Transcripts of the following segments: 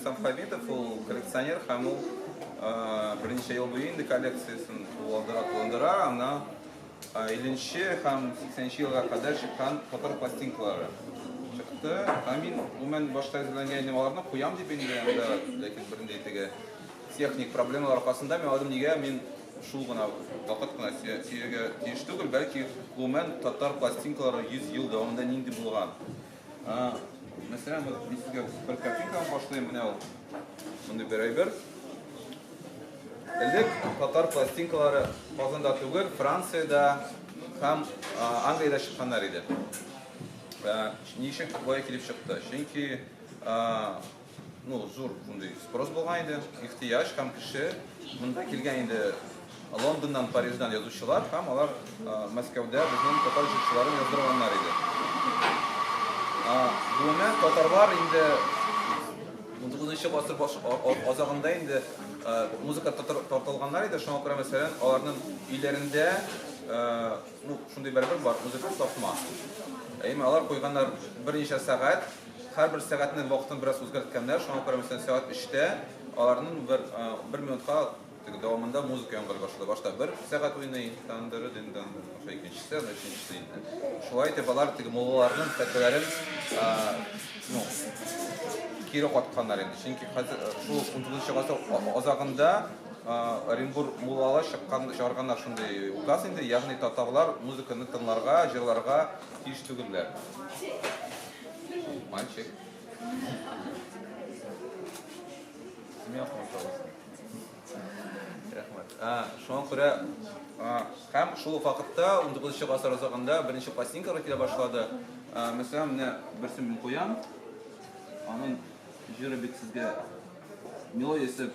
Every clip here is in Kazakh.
Рөстәм Хәмитов ул коллекционер һәм ул берничә ел буе инде коллекциясын кулландыра, ана 50 һәм 80 елга кадәр чыккан татар пластинкалары чыкты. Мин гомумән башта әзерләнгән идем аларны куям дип инде, ләкин бернинди теге техник проблемалар аркасында мин алдым, нигә мин шул гына вакыт кына сөйләргә тиеш түгел, бәлки гомумән татар пластинкалары 100 ел дәвамында нинди булган. Мәсәлән, мин сезгә бер картинканы башлыйм, менә ул. Мондый бер әйбер. Элек татар пластинкалары Казанда түгел, Франциядә һәм Англиядә чыкканнар иде. Ничек болай килеп чыкты? Чөнки зур шундый спрос булган иде, ихтыяҗ һәм кеше монда килгән иде. Лондоннан, Париждан язучылар һәм алар Мәскәүдә безнең татар җырчыларын яздырганнар иде. Гомумән татарлар инде 19-нчы гасыр азагында инде музыка тартылганнар иде. Шуңа күрә мәсәлән, аларның өйләрендә шундый бер бар, музыка сатма. Алар куйганнар берничә сәгать, һәрбер сәгатьнең вакытын бераз үзгәрткәннәр. Шуңа күрә мәсәлән, сәгать 3-тә аларның бер минутка дәвамында музыка яңгырый башлады. Башта бер сәгать уйный, тандыр-диндан, икенчесе, өченчесе инде. Шулай итеп алар теге муллаларның фәтвәләрен кире катканнар инде. Чөнки хәзер шул 19-нчы гасыр азагында Оренбург муллалар чыгарганнар шундый указ инде, ягъни татарлар музыканы тыңларга, җырларга тиеш түгелләр. Мальчик. Шуңа күрә һәм шул вакытта 19-нчы гасыр азагында беренче пластинкалар килә башлады. Мәсәлән, менә берсен мин куям. Аның җыры бит сезгә мелодиясе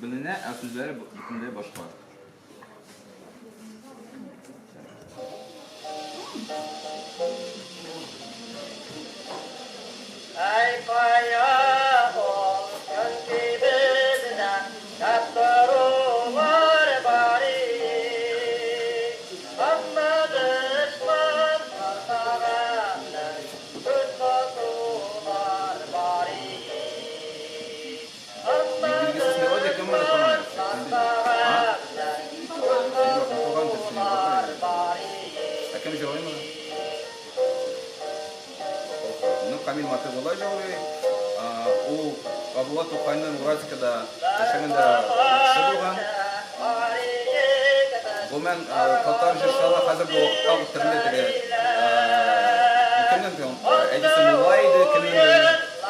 беленә, ә сүзләре бөтенләй башка. Ай кая ул көнки бездә таптырулар бари. Әмма дошман картаганда күз катулар бари. Әмма дошман картаганда күз катулар бари. Әкем җырлыймы? Камил Матыбулла җырлый. Ул Абдулла Тукайның Уральскада яшәгәндә кеше булган. Гомумән татар җырчылары хәзерге вакытта төрле теге кемнең әйтисе мулла иде, кемнең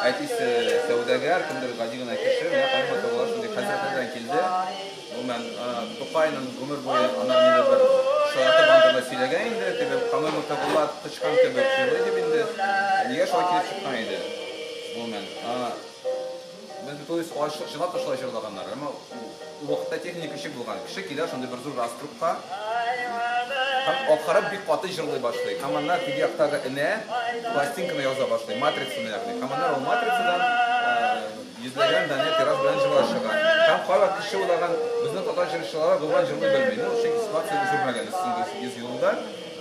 әйтисе сәүдәгәр, кемдер гади гына кеше. Менә Камил Матыбулла шундый хәзрәтләрдән килде. Гомумән Тукайның гомер буе аны мине бер шаяртып андырда сөйләгән инде, теге Камил Матыбулла тычкан кебек җырлый дип инде. Нигә шулай килеп чыккан иде? Гомумән. Без җырлап ташлай җырлаганнар, әмма ул вакытта техника чик булган. Кеше килә шундый бер зур раструбка. Һәм акырып бик каты җырлый башлый. Һәм аннан теге яктагы энә пластинканы яза башлый, матрицаны ягъни. Һәм аннан ул матрицадан йөзләгән дәнә тираж белән җырлашырга. Һәм кайбер кеше уйлаган, безнең татар җырчылары гомумән җырлый белми. Чөнки ситуация үзгәрмәгән. 100 елда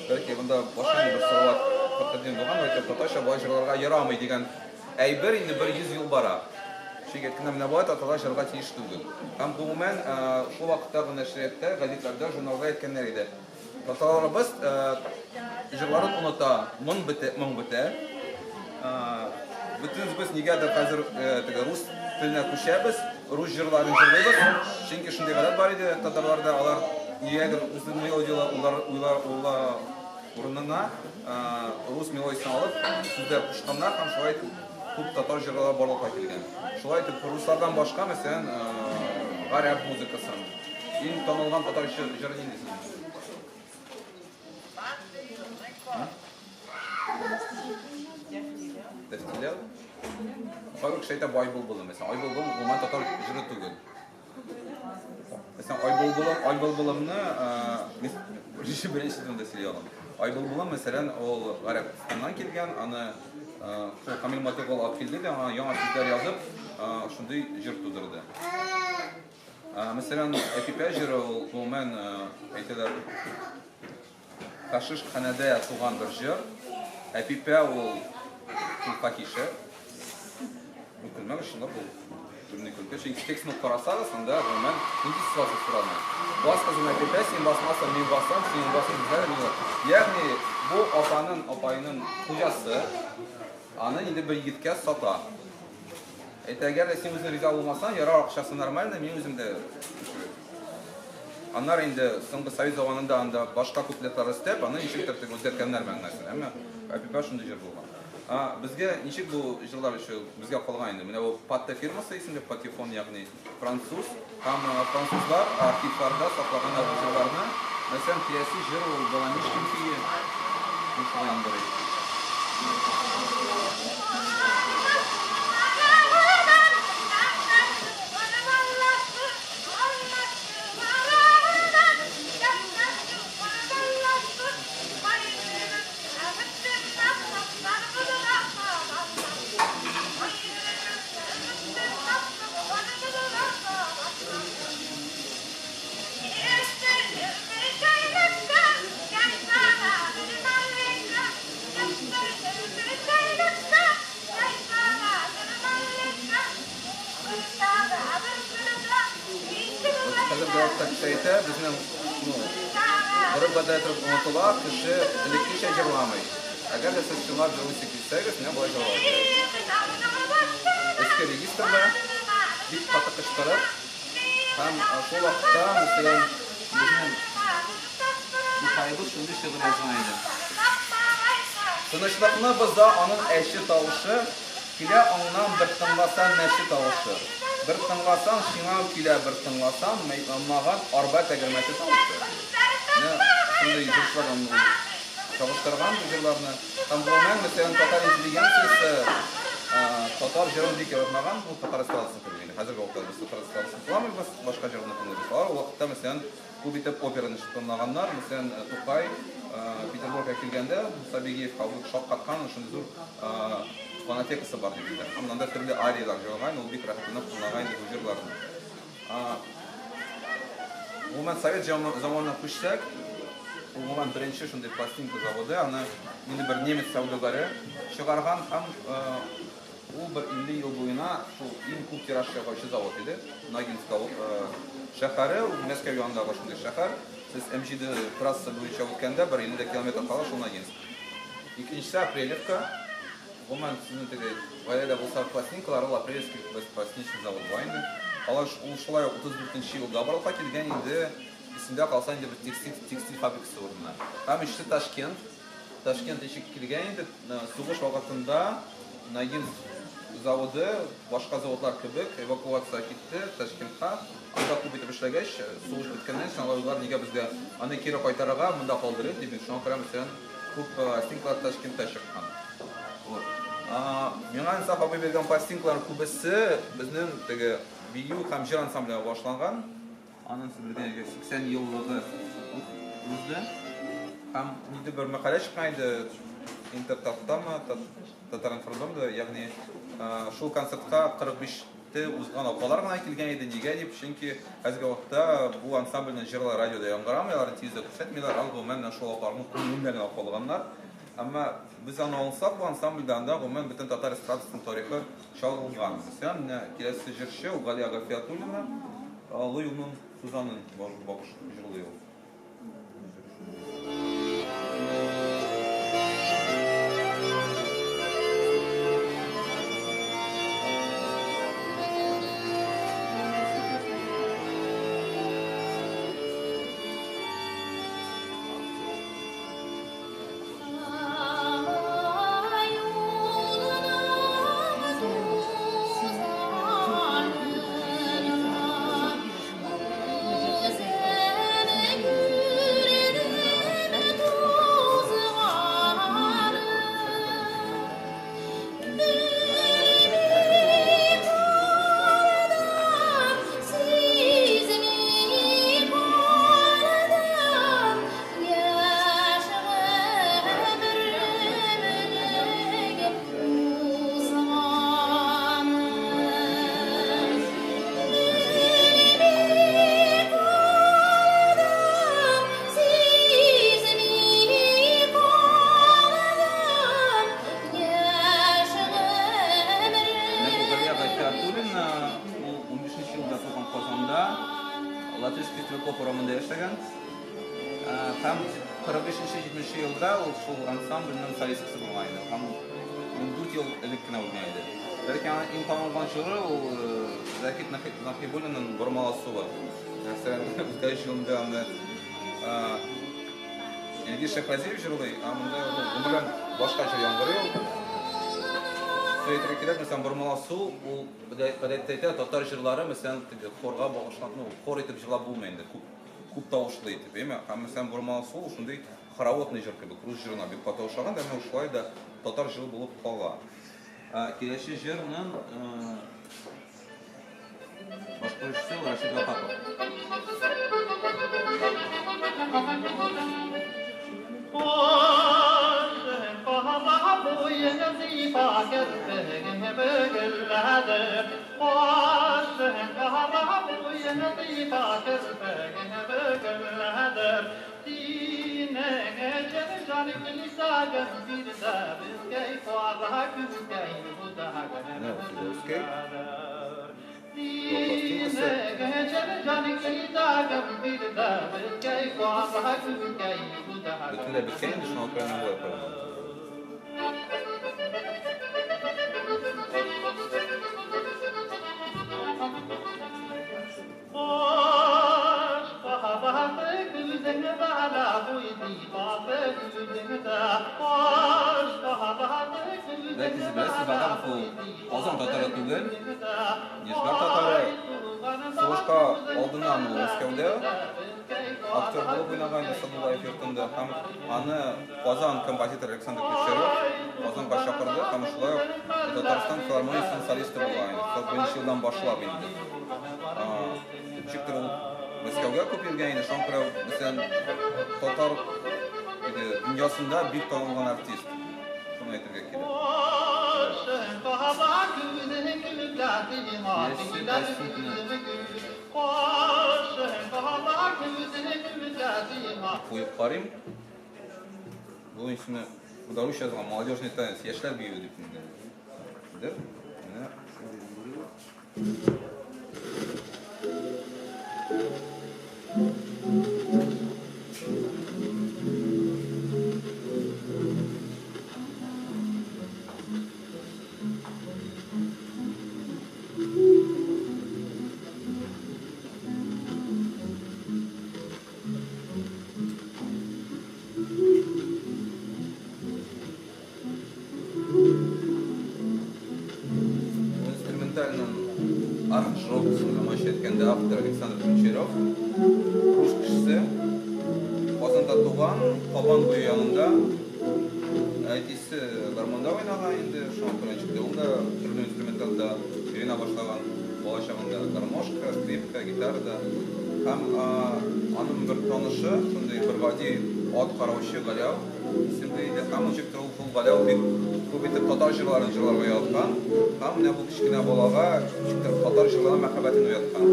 бәлки монда башка бер сават хатırlayın doğan ve tatарча бай җырларга ярамый дигән әйбер инде 100 ел бара. Чөнки кемнәр менә бу татар җырларга тиеш түгел. Һәм гомумән шул вакыттагы нәшрияттә, газетларда, журналда әйткәннәр иде. Татарларыбыз җырларын оныта, моң бетә. Бөтенебез нигәдер хәзер теге рус теленә күчәбез, рус җырларын җырлыйбыз. Чөнки шундый гадәт бар иде татарларда, алар нигәдер үзләренең мелодиялар урынына рус мелодиясын алып, сүзләр кушканнар һәм шулай күп татар җырлары барлыкка килгән. Шулай итеп руслардан башка, мәсәлән, гарәп музыкасын. Иң танылган татар җыры нинди? Дәфтиләү. Кайбер кеше әйтә бай булбылы, мәсәлән, ай булбылы гомумән татар җыры түгел. Мәсәлән, ай булбылымны беренчедән дә сөйли алам. Ай булбылым, мәсәлән, ул гарәпстаннан килгән, аны Камил Матыбулла алып килде дә, яңа сүзләр язып, шундый җыр тудырды. Мәсәлән, Әпипә җыры ул гомумән әйтәләр Кашиш ханәдә туган бер җыр. Әпипә ул факише. Мөмкинме шундый бу? Ürünü külke. Çünkü tekstini karasağız anda hemen inci sıvası sıralama. Bas kızına tepe, sen basmazsan ben bassam, sen basın güzel mi? Yani bu apayının kocası anın indi bir yigitke sata. Eğer de sen özün rica olmasan, yarar akşası normal da men özüm de Anlar indi soňky Sovet zamanında anda başka kupletler istep, anı nişik tertip özerkenler мәгънәсен. Әмма Апипа шундай җыр булган. Безгә ничек бу җырлар өчен безгә калган инде. Менә бу Patta фирмасы исемле Patefon, ягъни француз, һәм французлар архивларда саклаган җырларны, мәсәлән, киләсе җыр ул Баланишкин кие. Şeyte bizning bir unutulaq kişi elektrikçe jırlamay. Agar da siz şunlar jırlı sekilseniz ne bulay jırlamay. Eski registrda bir patı kışkırıp hem şu vaqtda mesela bizning Mixail şunday şiir yazmaydı. Tınışlıqni bizda onun eşi tavışı kile ondan bir tınlasan neşi tavışı. Bir tınlasan şiңav kile bir tınlasan mağan arba tәгәрмәсе tavışı. Şunday jırlar onu çalıştırgan bu jırlarını. Tam bu men mesela Tatar intelligensiyası Tatar jırын dik yaratmagan bu Tatar eskalası kirgeni. Hazırgi vaqtda biz Tatar eskalası kılamız, biz başka jırını kılırız. O vaqtda mesela bu bitip operаны çıkınlaganlar, mesela Tokay Peterburg'a kelgende Sabigiyev kavuk şok katkan şunday zor fonotekası бар dediler. Ondan türlü ariyalar jırgan, ol bik rahatlanıp kılınlagan bu jırlarını. Bu men Sovet zamanına koşsak, bu men birinci şunday plastinka zavodi, ana yine bir Nemet savdogari çıkargan ham u bir 50 yıl boyuna şu eng ko'p tiraj chiqaruvchi zavod edi. Noginsk shahari, Moskva yonidagi shunday shahar. Siz MGD trassa bo'yicha o'tganda 150 kilometr qala shu Noginsk. Ikkinchisi Aprelevka. Umuman sizning g'oyada bo'lsa plastinkalar, Aprelevskiy plastinka zavod bor edi. Alаш ул шулай 34-елда барылга келген инде исемдә калса инде бер текстиль фабрикасы урынына. Һәм иште Ташкент ишек килгән инде сугыш вакытында Noginsk заводы башка заводлар кебек эвакуация китте Ташкентка. Анда күп итеп эшләгәч, сугыш биткәннән соң алар нигә безгә аны кире кайтарырга монда калдырып дип шуңа күрә мәсәлән күп пластинкалар Ташкентта чыккан. Миңа инсаф абый бергән пластинкалар күбесе безнең теге бию һәм җыр ансамбле башланган. Аның билгән 80 еллыгы узды. Һәм нидә бер мәкалә чыккан иде Интертаттамы, Татаринформда, ягъни шул концертка 45-те узган апалар гына килгән иде. Нигә дип, чөнки хәзерге вакытта бу ансамбльнең җырлары радиода яңгырамыйлар, тизлек күрсәтмиләр, алгы шул апаларның күңелендә генә калганнар. Әмма biz аны алсак, bu ансамбльдән да гомумән бөтен татар эстрадасының тарихы чагылган. Мәсәлән, киләсе җырчы Гали Агафиятуллина, Аллы юлның Сузанын багыш җырлый ул. Koforamında yaşagan. Tam 45-70 yılda şu ansamble'nin sayısı bulmaydı. Tam 4 yıl elektrine bulmaydı. Belki imkan olan şeyler o Zakit Nahibullah'ın vurmalası var. Mesela birkaç yılında ama İlgiz Şehlaziyev jırılıyor. Ama bundan başka şey yangırıyor. Söyletirkiler mesela vurmalası o bedayette Tatar jırları mesela korga bağışlatma, kor etip jırla bulmayındır. Kup tavuşlu etip, değil mi? Ama mesela vurmalası o şunday xaravotный jır gibi, kruz jırına bir patavuşagan da hemen uşulay da Tatar jırı bulup kala. Келесі жырның башқарушысы Рашид Лапатов. Bütün de bir kendi şunu okuyanlar yapalım. Belki siz bilirsiniz, bakalım bu Ozan Tatarı tügün, Nijgar Tatarı Soğuşka olduğundan Moskov'da aktör bulup oynagan Sadullayев yurtunda hem anı Ozan kompozitör Alexander Picharov Ozan başşapırdı, hem şulay Tataristan Filarmoniyasının solisti bulgan. Сол birinci yıldan başlap indi. Çıktı olup Moskov'ga köp yilgen, şonkura mesela Tatar dünyasında bir tanılgan artist. Şunu aytırga keledi. Koyup qarayım. Bu ismi Rusiya yazgan молодежный танец, yaşlar büyüyor dep bildir. Mana автор Александр Пинчеров, Rus kişisi, Ozan'da doğan, Koban boyu yanında, aytisi garmonda oynagan indi, şu an sonra çıktı. Onda türlü instrumentalda birine başlagan, boğaşağında garmoşka, skripka, gitarda. Hem anın bir tanışı, şunday bir vadi ad qaravuşu Galav, isimliydi. Hem çıktı o Galav bir köp Tatar jırların jırlarga yatkan, hem ne bu kichkina bolaga çıktı Tatar jırlarına mehabetin uyatkan.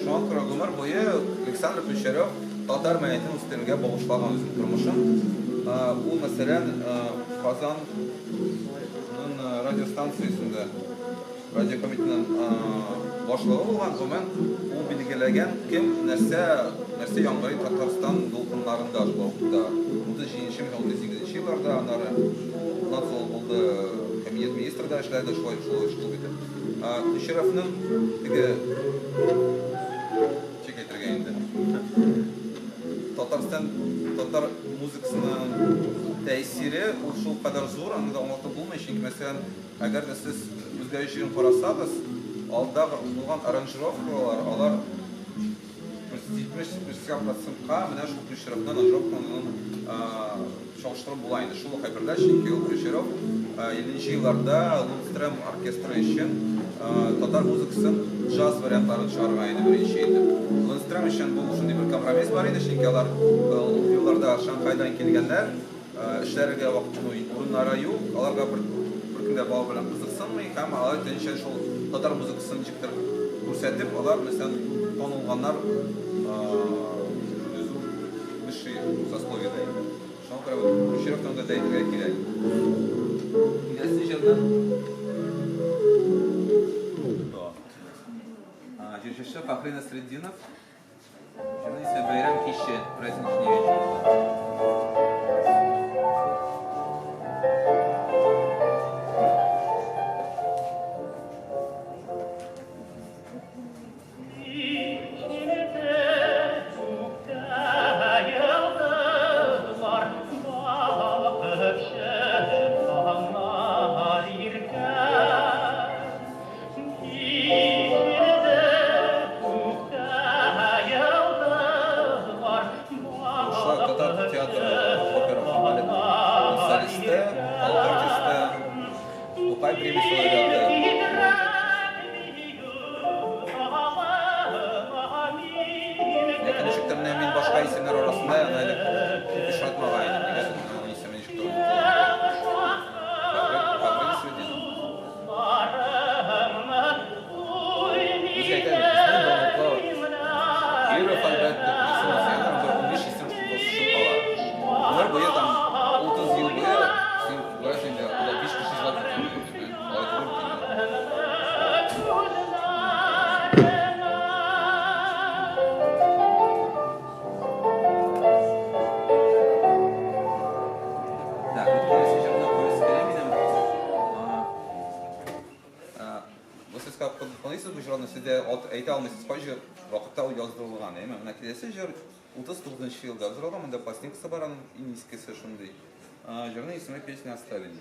Şu an ömür boyu Alexander Picharov Tatar məyətinin üstünlüğe bağışlagan özünün turmuşun. Bu mesela Kazan'ın radyo stansiyasında, radyo komitinin başlığı olan zaman o bilgilegen kim nerse yanğarı Tataristan dolkunlarında aşkılda. 30-28 yıllarda onları nasıl oldu Kabinет Ministr'da işlerdi, şolay bitti. Picharov'ın Tatar muzikasının tesiri şu kadar zor, anında anlatıp bulmayın. Çünkü mesela eğer de siz müzikayı korasanız, alda bulgan aranjirovkalar, onlar 70-80%'qa mana shu Picharovdan aranjirovkalarının çalıştırıp bulaydı. Şu haberler çünkü Picharov 50'ci yıllarda Lundström orkestri için Tatar muzikasının jazz variantlarını çıkarmaydı birinci. Lundström için bu şunday bir kompromis var idi, çünkü onlar yıllarda Şanghay'dan kelganlar, işlerge urunlara yo'q, ularga bir kunda bal bilan qiziqsinmay, ham aytgancha shu Tatar muzikasini jiqtirib ko'rsatib, ular mesela tanilganlar высшие сословияда. Шуңа күрә Пичаровтан да әйтергә кирәк. Киләсе җырдан Җырчысы Фахри Насретдинов Журналист Байрам Киши, праздничный вечер. Жылда взрывал, мы до пластинка собран и низкий совершенный. Жирные самые песни оставили.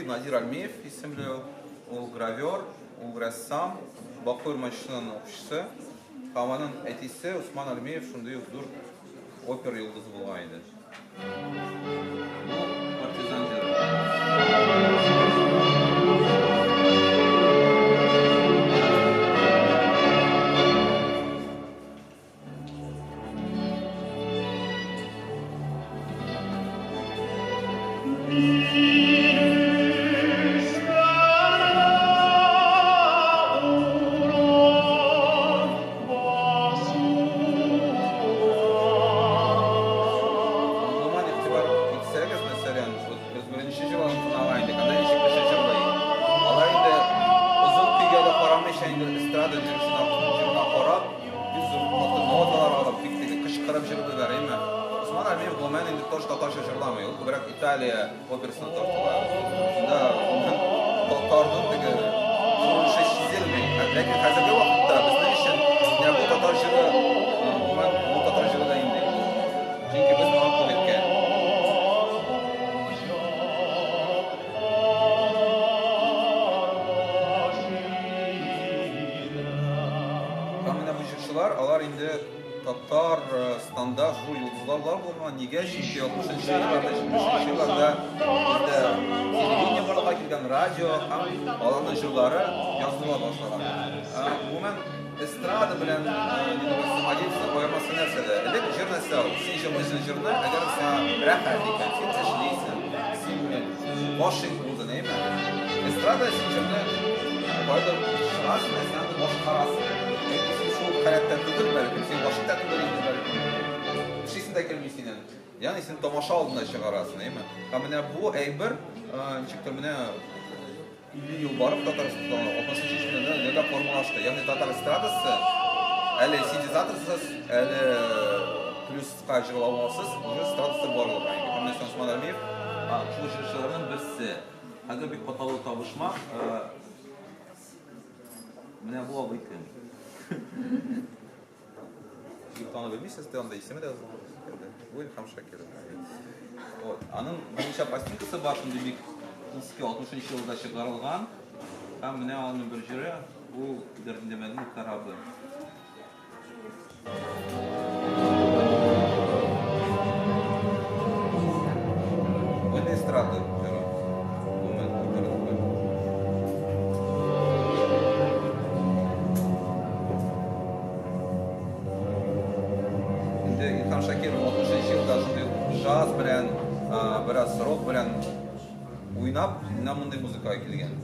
Надир Альмеев исемлі, ол гравер, ол рәссам, Бақыр машинаның оқшысы, Хаманың әтесі Усман Альмеев шындай зор опер йылдызы болған еді. Бұл партизан жері. Италия операсына тартылар. Да, татардың тегі құрылышы шизелмей. Ләкин қазіргі уақытта біздің үшін бұл татар жыры, бұл татар жыры да енді. Çünkü біз маған көп еткен. Камена бұл жыршылар, алар енді Татар станда жыл йылдызлар болған, неге çünkü 60-шы жылдарда телевидение барлыққа келген радио, аларның жырлары жазыла башлаган. Гомумән эстрада белән взаимодействие оямасы нәрсәдә? Элек җыр нәрсә ул? Син җырлыйсың җырны, әгәр сиңа рәхәт икән, син эшлисең, син башың булды, әйме? Эстрада син җырны кайда чыгасың, син башкарасың. Hayattan tutur belki, sen başlıktan tutur belki. Şeysin de kelmesinden. Yani sen tamaşa aldığında çıkarasın, değil mi? Ama bu eyber, çıktı mene 50 ел барып Татарстан 60 жылда формалашты. Яғни татар эстрадасы әлі синтезаторсыз, әлі плюсқа жырлаусыз, уже эстрадасы барлық. Хамден Осман Әлмиев шул җырчыларның берсе. Хәзер бик каталау табышмак. Менә бу абый кем? Танып белмисез, анда исеме дә язылган. Бу Илһам Шакиров. Вот. Аның берничә пластинкасы бар, шундый бик 60 елда чыгарылган. Һәм менә аның бер җыры бу Дәрдемәннең карабы. Бу эстрада җыры. Илһам Шакиров 60 елда шундый jazz белән, бераз рок белән уйнап, менә мондый музыкага килгән.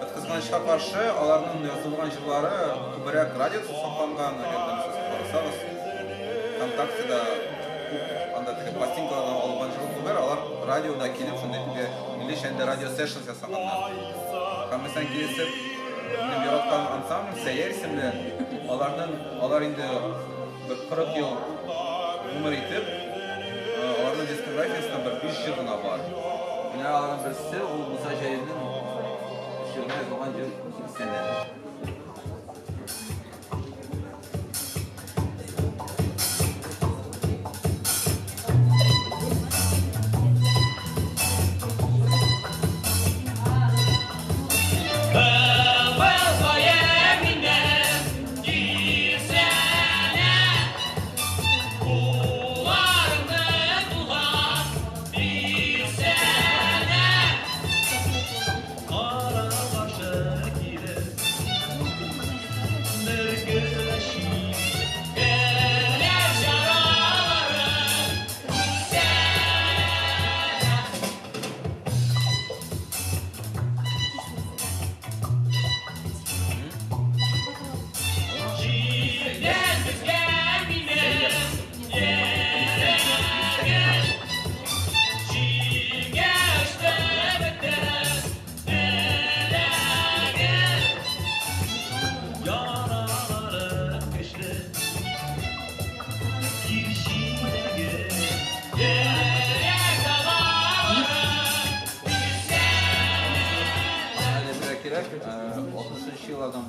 Кызганычка каршы, аларның язылган җырлары күбрәк радиода сакланган, карасагыз, ВКонтактеда анда теге пластинкалардан алган җырлар, алар радиода килеп, шундый теге милли радио сешн ясаганнар. Һәм мәсәлән килеп, минем яраткан ансамбль Сәйер исемле, алар инде 40 ел гомер итеп, аларның дискографиясында бер 5 җыр гына бар. Менә аларның берсе ул Муса Җәйлнең yazılan bir sene.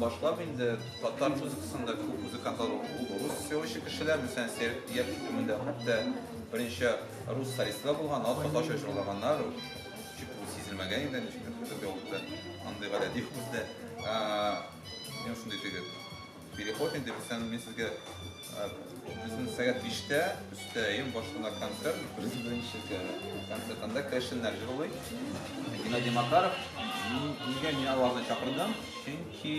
Başlap indi Tatar muzikasında ko'p muzikantlar rus sevuvchi kishilar, masalan, Serb yerdimida hatto birinchi rus solistlar bo'lgan, Tatar sho'rlaganlar, bu sezilmagan edi, nechta yo'lda anday g'alati bizda. Men shunday tegib переход endi men sizga bizni soat 5da ustayim boshlangan konsert, birinchi konsertda Kashinlar jiloi Gennadiy Makarov nega meni ovozini chaqirdim, chunki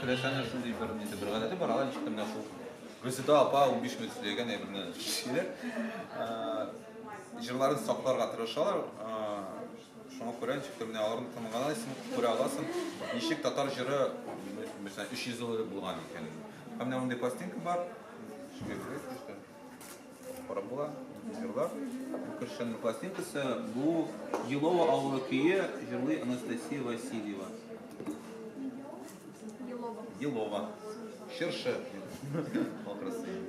Kreşanlar shunday bir g'alati bor, albatta chiqdim shu G'uzida opa 15 minut degan bir kishilar jillarni saqlarga tirishadilar. Шуңа күрә ничектер менә аларны тыңлаганнан соң күрә аласың, ничек татар җыры mesela 300 ел булган икән. Һәм менә мондай пластинка бар. Шуңа күрә була, жырлар. Крещенный пластинкасы. Бу Елова ауылы көйі жырлый Анастасия Васильева. Елова. Ширше. Ол красивый.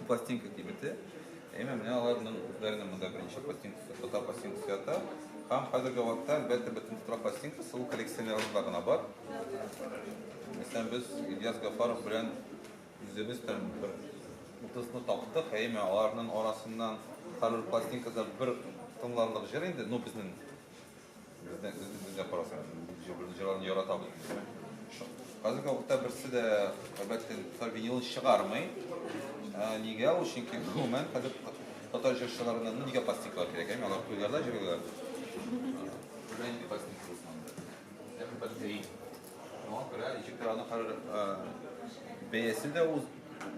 Пластинка кибеті. Мен алардың өздерінің мұнда бірінші пластинкасы, фото пластинкасы ята. Хам қазіргі уақытта бәтті-бәттін тұтыра пластинкасы, ол коллекционерлерға бар. Mesela biz İlyas Gafarov bilen yüzümüzden bir mutlusunu taptık. Hem alarının arasından kalır plastinkada bir tınlarlık jır indi. No bizden yaparsan, jırlarını yaratabilir. Қазіргі уақытта бірсі де әлбәттен vinil шығармай. Неге ол çünkü мен қазір татар жыршыларынан неге пластинкалар керек? Алар тойларда жүргелер. Бренди пластинка болсын. Ишектер аны қарыр бейесі де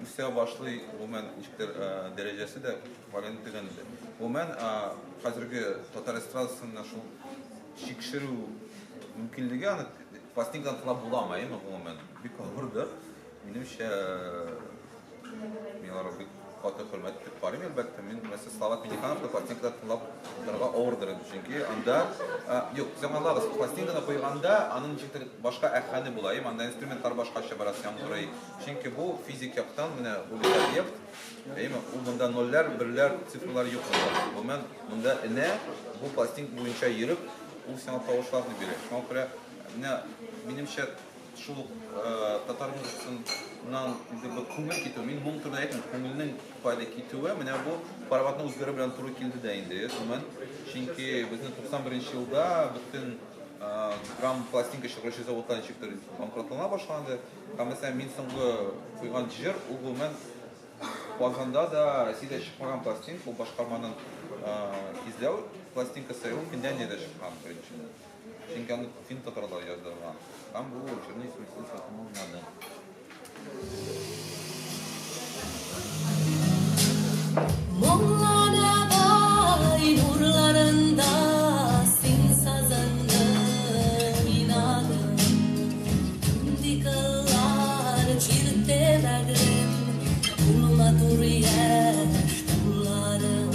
үсе башлы омен ишектер дәрежесі де валент деген. Омен қазіргі татар эстрадасына шул шикшіру мүмкіндігі аны пластинкадан тыла буламай, омен бик ауырды. Менімше мен алар бик каты хөрмәт итеп карыйм әлбәттә. Мин мәсәлән Слават Минихановны пластинкада тыңлап торырга авырдыр инде. Чөнки анда юк, сез аңлагыз, пластинканы куйганда аның ничектер башка әһәне була. Анда инструментлар башкача барасың турый. Чөнки бу физик яктан менә бу объект, ул монда ноллар, берләр, цифрлар юк. Гомумән монда энә бу пластинка буенча йөреп, ул сиңа тавышларны бирә. Шуңа күрә менә минемчә шул татар музыкасыннан инде бу күңел китү, мин моң турында әйтәм, күңелнең кайда китүе, менә бу параватның үзгәрү белән туры килде дә инде. Чөнки безнең 91 елда бөтен грамм пластинка чыгаручы заводлар ничектер банкротлана башланды. Мәсәлән, мин соңгы куйган җыр, ул гомумән Казанда да Россиядә чыкмаган пластинка, ул башкарманың изләү пластинкасы, ул Финляндиядә чыккан беренче. Чөнки аны фин татарлар яздырган. Там бу җырны исемле тыңлады. Mollada bay nurlarında sin sazandı inadım. Dikılar çirtemedim, bulma dur yaş kullarım.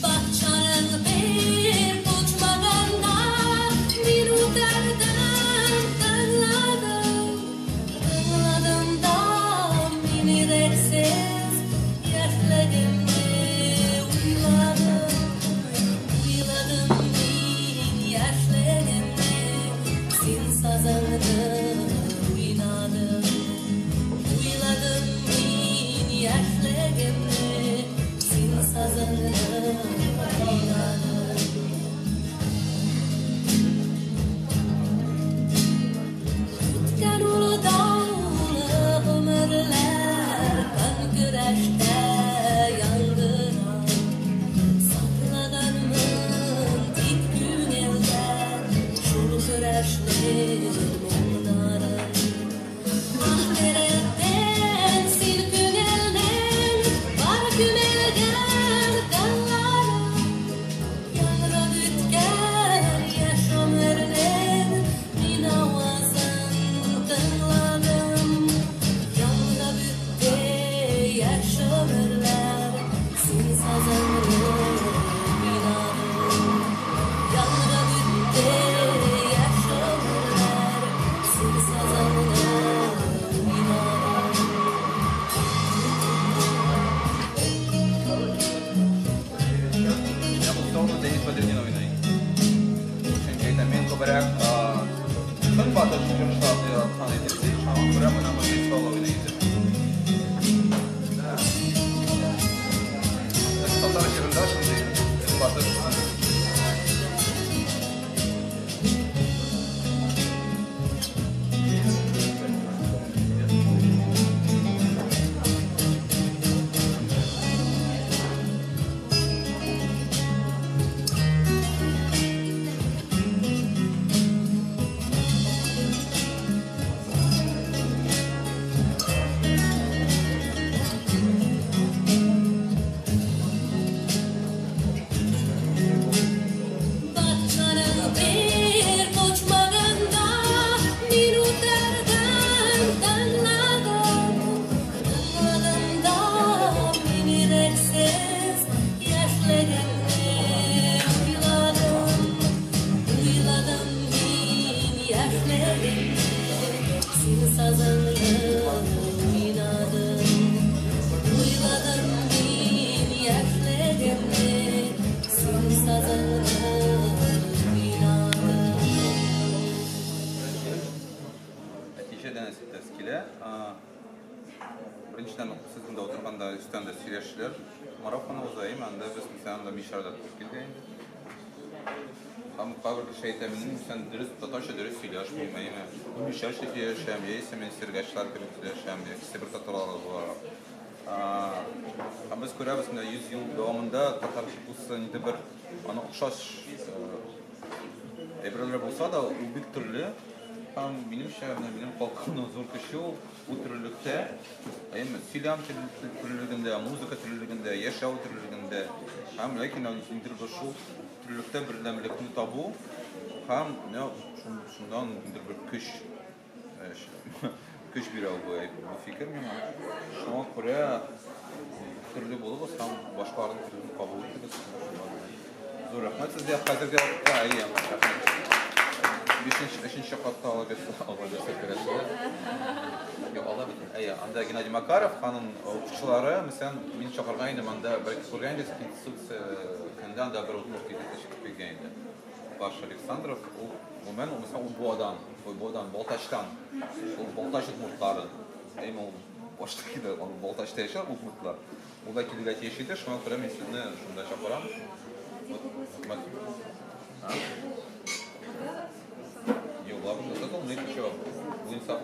Bahçanın bir uçmadığında bir utardım, tınladım. Tınladım da beni reksiz yaşlarımı uyladım. Uyladım bin yaşlarımı sin sazandı oynadım. Uyladım bin yaşlarımı sin sazandı oynadım. Tütken ulu dağlı ömürler kan güreşte yangına. Sakladanımın dik gün elden şunu güreşler bunların. Mahveretten sil gün elden var gün elden dallarım. Yanra bütken yaşam örnen min avazın tınladım. Yanra bütte yaşam örler sin sazanırım inadım. Yanra bütte yaşam örler sin sazanırım inadım. Я бу столны Денис Бадретдинов уйнайм. Чөнки әйтәм, мин күбрәк көн батыр җырчылар дип аткан идем. Шуңа күрә менә бу столны уйнайм. Татар җырында шундый көн батыр. Bahçanın bir uçmadığında bir utardım, tınladım. Tınladım da beni reksiz yaşlarımı uyladım. Uyladım bin yaşlarımı sin sazandı oynadım. Uyladım bin yaşlarımı sin sazandı oynadım. Нәтиҗәдән тәскилә. Беренчедән сезнең дә утырганда өстәндә сөйләшүләр. Марафон узайм, анда без мисалында Мишарда килгән инде. Һәм кабер шәйтә минем сен дөрес татарча дөрес сөйләшмәйм. Бу Мишар сөйләшәм, яисә мен сиргачлар кебек сөйләшәм, яисә бер татарлар бар. Һәм без күрәбез менә 100 ел дәвамында татар культурасы инде бер аны охшаш әйберләр булса да, ул бик төрле. Һәм минемчә, минем халкымның зур көче ул төрлелектә, сөйләм төрлелегендә, музыка төрлелегендә, яшәү төрлелегендә. Һәм ләкин инде шул төрлелектә бердәмлекне табу һәм шундан инде бер көч бирә бу фикер миңа. Шуңа күрә türlü болып, осыған башқалардың түрін қабыл етті. Зор рахмет сізге. Қазіргі иә, үшінші қатта ала берсек. Ала бітін. Анда Геннадий Макаров, ханың оқушылары, mesela мен шақырғайынды, манда бір көргенде конституция кәнді анда бір ұтын оқиды көргенде. Паш Александров, мен mesela bu adam Baltaş'tan, Baltaş Udmurtları. Ол baştaki de Baltaş'ta yaşar Udmurtlar. Burada kilgat yaşaydı, şuna göre ben sizinle şunda şaparam. Yok, ладно, зато он еще будет сам